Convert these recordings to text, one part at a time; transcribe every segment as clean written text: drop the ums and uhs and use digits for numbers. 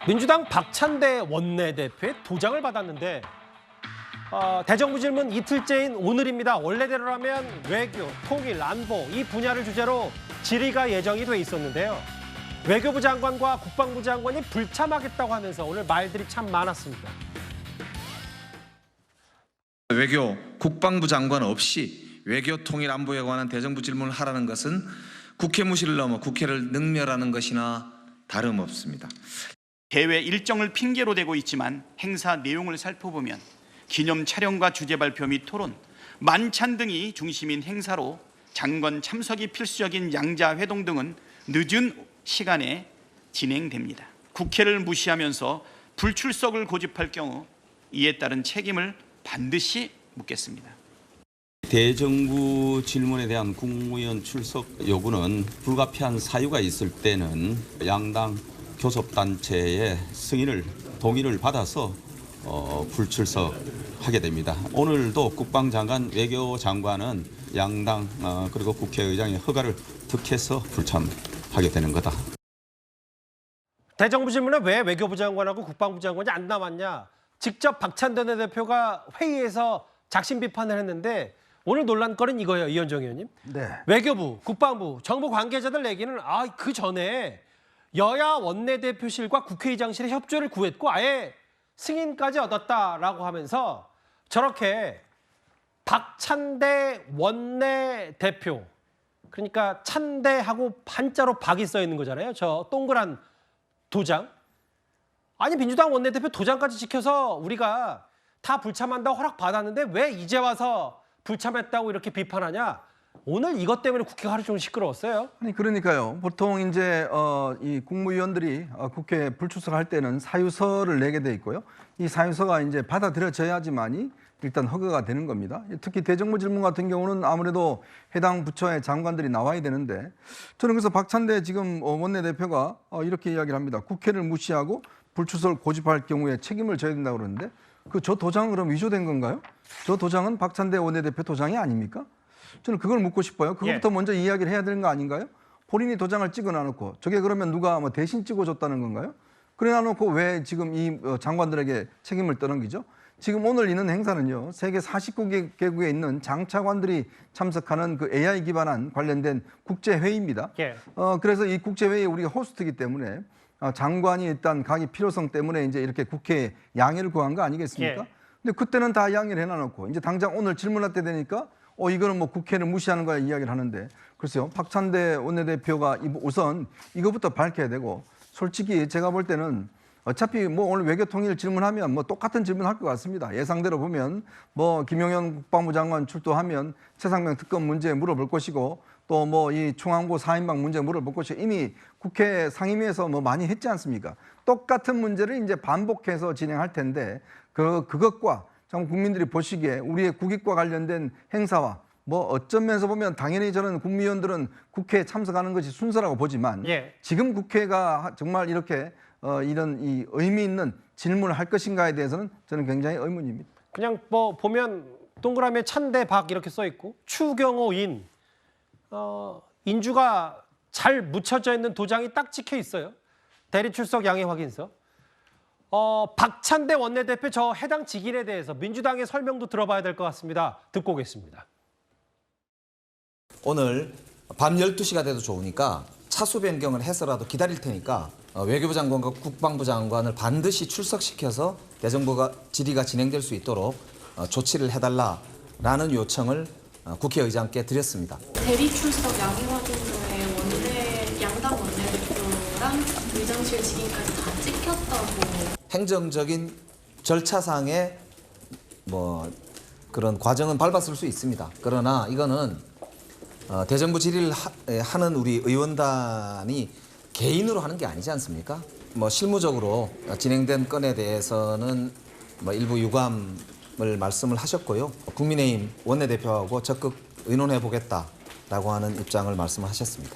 민주당 박찬대 원내대표의 도장을 받았는데 대정부 질문 이틀째인 오늘입니다. 원래대로라면 외교, 통일, 안보 이 분야를 주제로 질의가 예정이 돼 있었는데요. 외교부 장관과 국방부 장관이 불참하겠다고 하면서 오늘 말들이 참 많았습니다. 외교, 국방부 장관 없이 외교, 통일, 안보에 관한 대정부 질문을 하라는 것은 국회 무시를 넘어 국회를 능멸하는 것이나 다름없습니다. 대회 일정을 핑계로 대고 있지만 행사 내용을 살펴보면 기념 촬영과 주제 발표 및 토론, 만찬 등이 중심인 행사로 장관 참석이 필수적인 양자 회동 등은 늦은 시간에 진행됩니다. 국회를 무시하면서 불출석을 고집할 경우 이에 따른 책임을 반드시 묻겠습니다. 대정부 질문에 대한 국무위원 출석 요구는 불가피한 사유가 있을 때는 양당 교섭단체의 승인을 동의를 받아서 불출석하게 됩니다. 오늘도 국방장관, 외교장관은 양당 그리고 국회의장의 허가를 득해서 불참하게 되는 거다. 대정부 질문에 왜 외교부 장관하고 국방부 장관이 안 남았냐? 직접 박찬대 대표가 회의에서 작심 비판을 했는데 오늘 논란거리는 이거예요, 이현정 의원님. 네. 외교부, 국방부, 정부 관계자들 얘기는 그 전에 여야 원내대표실과 국회의장실의 협조를 구했고 아예 승인까지 얻었다라고 하면서 저렇게 박찬대 원내대표, 그러니까 찬대하고 한자로 박이 써 있는 거잖아요. 저 동그란 도장. 아니 민주당 원내대표 도장까지 지켜서 우리가 다 불참한다고 허락받았는데 왜 이제 와서 불참했다고 이렇게 비판하냐. 오늘 이것 때문에 국회가 하루 종일 시끄러웠어요. 아니 그러니까요. 보통 이제 이 국무위원들이 국회 불출석할 때는 사유서를 내게 돼 있고요. 이 사유서가 이제 받아들여져야지만이 일단 허가가 되는 겁니다. 특히 대정부 질문 같은 경우는 아무래도 해당 부처의 장관들이 나와야 되는데 저는 그래서 박찬대 지금 원내대표가 이렇게 이야기를 합니다. 국회를 무시하고 불출석을 고집할 경우에 책임을 져야 된다고 그러는데 저 도장은 그럼 위조된 건가요? 저 도장은 박찬대 원내대표 도장이 아닙니까? 저는 그걸 묻고 싶어요. 그것부터 먼저 이야기를 해야 되는 거 아닌가요? 본인이 도장을 찍어놔놓고 저게 그러면 누가 대신 찍어줬다는 건가요? 그래놔놓고 왜 지금 이 장관들에게 책임을 떠넘기죠? 지금 오늘 있는 행사는요. 세계 49개국에 있는 장차관들이 참석하는 그 AI 기반한 관련된 국제회의입니다. 그래서 이 국제회의에 우리가 호스트이기 때문에 장관이 일단 가기 필요성 때문에 이제 이렇게 국회에 양해를 구한 거 아니겠습니까? 근데 그때는 다 양해를 해놔놓고 이제 당장 오늘 질문할 때 되니까 이거는 뭐 국회를 무시하는 거야 이야기를 하는데 글쎄요. 박찬대 원내대표가 우선 이거부터 밝혀야 되고 솔직히 제가 볼 때는 어차피 뭐 오늘 외교통일 질문하면 뭐 똑같은 질문할 것 같습니다. 예상대로 보면 뭐 김용현 국방부 장관 출두하면 최상병 특검 문제 물어볼 것이고 또 뭐 이 충안고 4인방 문제 물어볼 것이고 이미 국회 상임위에서 뭐 많이 했지 않습니까? 똑같은 문제를 이제 반복해서 진행할 텐데 그것과 참 국민들이 보시기에 우리의 국익과 관련된 행사와 뭐 어쩐 면에서 보면 당연히 저는 국무위원들은 국회에 참석하는 것이 순서라고 보지만 지금 국회가 정말 이렇게 이런 이 의미 있는 질문을 할 것인가에 대해서는 저는 굉장히 의문입니다. 그냥 뭐 보면 동그라미에 찬대 박 이렇게 써 있고 추경호인 인주가 잘 묻혀져 있는 도장이 딱 찍혀 있어요. 대리 출석 양해 확인서. 박찬대 원내대표 저 해당 직인에 대해서 민주당의 설명도 들어봐야 될 것 같습니다. 듣고 오겠습니다. 오늘 밤 12시가 돼도 좋으니까 차수 변경을 해서라도 기다릴 테니까 외교부 장관과 국방부 장관을 반드시 출석시켜서 대정부가 질의가 진행될 수 있도록 조치를 해달라라는 요청을 국회의장께 드렸습니다. 대리 출석 양해 확인서에 양당 원내대표랑 의장실 직인까지 다 찍혔다고. 행정적인 절차상의 뭐 그런 과정은 밟았을 수 있습니다. 그러나 이거는 대정부 질의를 하는 우리 의원단이 개인으로 하는 게 아니지 않습니까? 뭐 실무적으로 진행된 건에 대해서는 뭐 일부 유감을 말씀을 하셨고요. 국민의힘 원내대표하고 적극 의논해 보겠다라고 하는 입장을 말씀하셨습니다.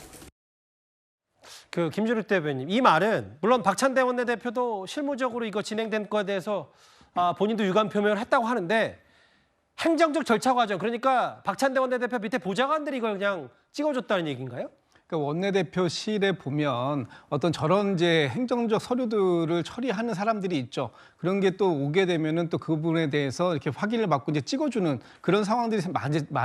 김준우 대변인, 이 말은 물론 박찬대 원내대표도 실무적으로 이거 진행된 거에 대해서 본인도 유감 표명을 했다고 하는데 행정적 절차 과정, 그러니까 박찬대 원내대표 밑에 보좌관들이 이걸 그냥 찍어줬다는 얘기인가요? 그러니까 원내대표실에 보면 어떤 저런 이제 행정적 서류들을 처리하는 사람들이 있죠. 그런 게 또 오게 되면은 또 그 부분에 대해서 이렇게 확인을 받고 이제 찍어주는 그런 상황들이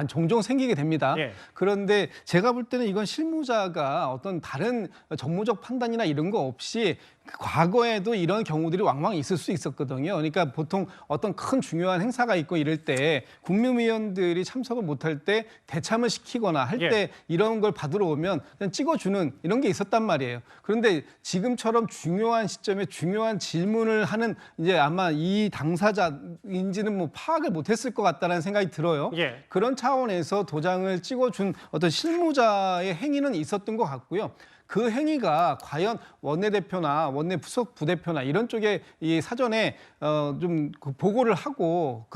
종종 생기게 됩니다. 예. 그런데 제가 볼 때는 이건 실무자가 어떤 다른 정무적 판단이나 이런 거 없이 과거에도 이런 경우들이 왕왕 있을 수 있었거든요. 그러니까 보통 어떤 큰 중요한 행사가 있고 이럴 때 국무위원들이 참석을 못할 때 대참을 시키거나 할 때 예. 이런 걸 받으러 오면 그냥 찍어주는 이런 게 있었단 말이에요. 그런데 지금처럼 중요한 시점에 중요한 질문을 하는 이제 아마 이 당사자인지는 뭐 파악을 못했을 것 같다는 생각이 들어요. 예. 그런 차원에서 도장을 찍어준 어떤 실무자의 행위는 있었던 것 같고요. 그 행위가 과연 원내대표나 원내 부속 부대표나 이런 쪽에 이 사전에 좀그 보고를 하고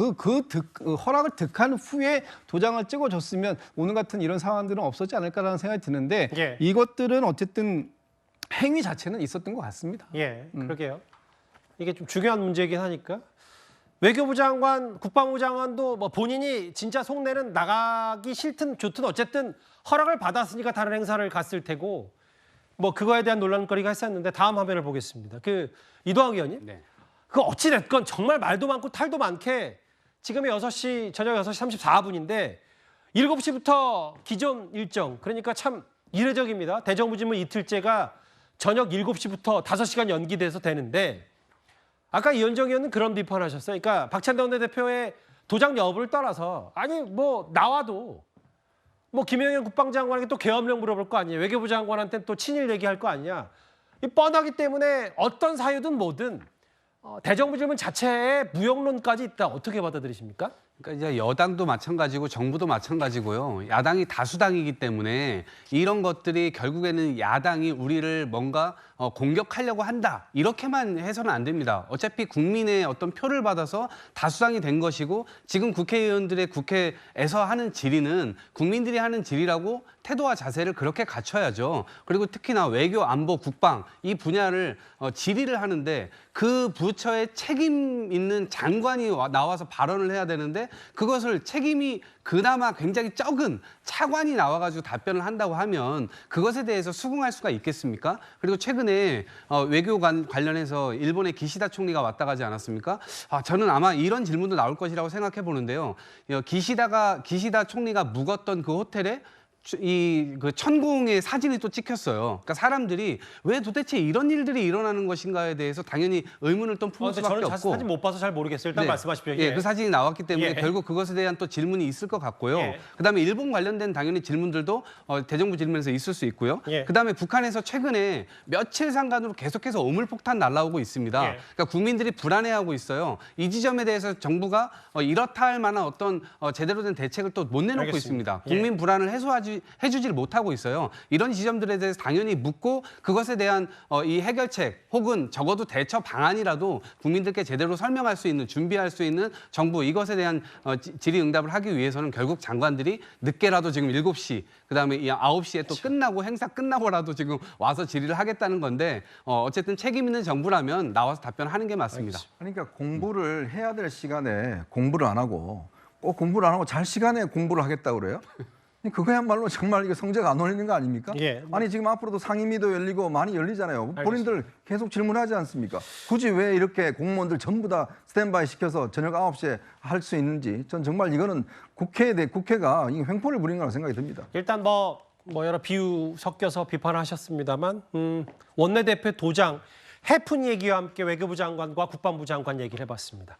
허락을 득한 후에 도장을 찍어줬으면 오늘 같은 이런 상황들은 없었지 않을까라는 생각이 드는데 예. 이것들은 어쨌든 행위 자체는 있었던 것 같습니다. 예, 그러게요. 이게 좀 중요한 문제이긴 하니까. 외교부 장관, 국방부 장관도 뭐 본인이 진짜 속내는 나가기 싫든 좋든 어쨌든 허락을 받았으니까 다른 행사를 갔을 테고 뭐 그거에 대한 논란거리가 했었는데 다음 화면을 보겠습니다. 그 이동학 의원님. 네. 그 어찌 됐건 정말 말도 많고 탈도 많게 지금이 저녁 6시 34분인데 7시부터 기존 일정 그러니까 참 이례적입니다. 대정부질문 이틀째가 저녁 7시부터 5시간 연기돼서 되는데 아까 이현정 의원은 그런 비판을 하셨어요. 그러니까 박찬대 원내대표의 도장 여부를 떠나서 아니 뭐 나와도 뭐 김영현 국방장관에게 또 계엄령 물어볼 거 아니에요. 외교부 장관한테는 또 친일 얘기할 거 아니냐. 이 뻔하기 때문에 어떤 사유든 뭐든 대정부 질문 자체에 무용론까지 있다. 어떻게 받아들이십니까? 그러니까 이제 여당도 마찬가지고 정부도 마찬가지고요. 야당이 다수당이기 때문에 이런 것들이 결국에는 야당이 우리를 뭔가 공격하려고 한다. 이렇게만 해서는 안 됩니다. 어차피 국민의 어떤 표를 받아서 다수당이 된 것이고 지금 국회의원들의 국회에서 하는 질의는 국민들이 하는 질의라고 태도와 자세를 그렇게 갖춰야죠. 그리고 특히나 외교, 안보, 국방 이 분야를 질의를 하는데 그 부처에 책임 있는 장관이 나와서 발언을 해야 되는데 그것을 책임이 그나마 굉장히 적은 차관이 나와가지고 답변을 한다고 하면 그것에 대해서 수긍할 수가 있겠습니까? 그리고 최근에 외교 관련해서 일본의 기시다 총리가 왔다 가지 않았습니까? 저는 아마 이런 질문도 나올 것이라고 생각해 보는데요. 기시다 총리가 묵었던 그 호텔에 그 천공의 사진이 또 찍혔어요. 그러니까 사람들이 왜 도대체 이런 일들이 일어나는 것인가에 대해서 당연히 의문을 또 품을 수밖에 저는 없고. 사진 못 봐서 잘 모르겠어요. 일단 네. 말씀하십시오. 예, 그 사진이 나왔기 때문에 예. 결국 그것에 대한 또 질문이 있을 것 같고요. 예. 그다음에 일본 관련된 당연히 질문들도 대정부 질문에서 있을 수 있고요. 예. 그다음에 북한에서 최근에 며칠 상간으로 계속해서 오물폭탄 날라오고 있습니다. 예. 그러니까 국민들이 불안해하고 있어요. 이 지점에 대해서 정부가 이렇다 할 만한 어떤 제대로 된 대책을 또 못 내놓고 알겠습니다. 있습니다. 예. 국민 불안을 해주질 못하고 있어요. 이런 지점들에 대해서 당연히 묻고 그것에 대한 이 해결책 혹은 적어도 대처 방안이라도 국민들께 제대로 설명할 수 있는 준비할 수 있는 정부 이것에 대한 질의응답을 하기 위해서는 결국 장관들이 늦게라도 지금 7시 그다음에 9시에 또 끝나고 행사 끝나고라도 지금 와서 질의를 하겠다는 건데 어쨌든 책임 있는 정부라면 나와서 답변하는 게 맞습니다. 그러니까 공부를 해야 될 시간에 공부를 안 하고 꼭 공부를 안 하고 잘 시간에 공부를 하겠다고 그래요? 그거야말로 정말 이거 성적 안 올리는 거 아닙니까? 예. 아니 지금 앞으로도 상임위도 열리고 많이 열리잖아요. 알겠습니다. 본인들 계속 질문하지 않습니까? 굳이 왜 이렇게 공무원들 전부 다 스탠바이 시켜서 저녁 9시에 할 수 있는지 전 정말 이거는 국회가 이 횡포를 부린 거라고 생각이 듭니다. 일단 뭐 여러 비유 섞여서 비판을 하셨습니다만 원내대표 도장 해픈 얘기와 함께 외교부 장관과 국방부 장관 얘기를 해봤습니다.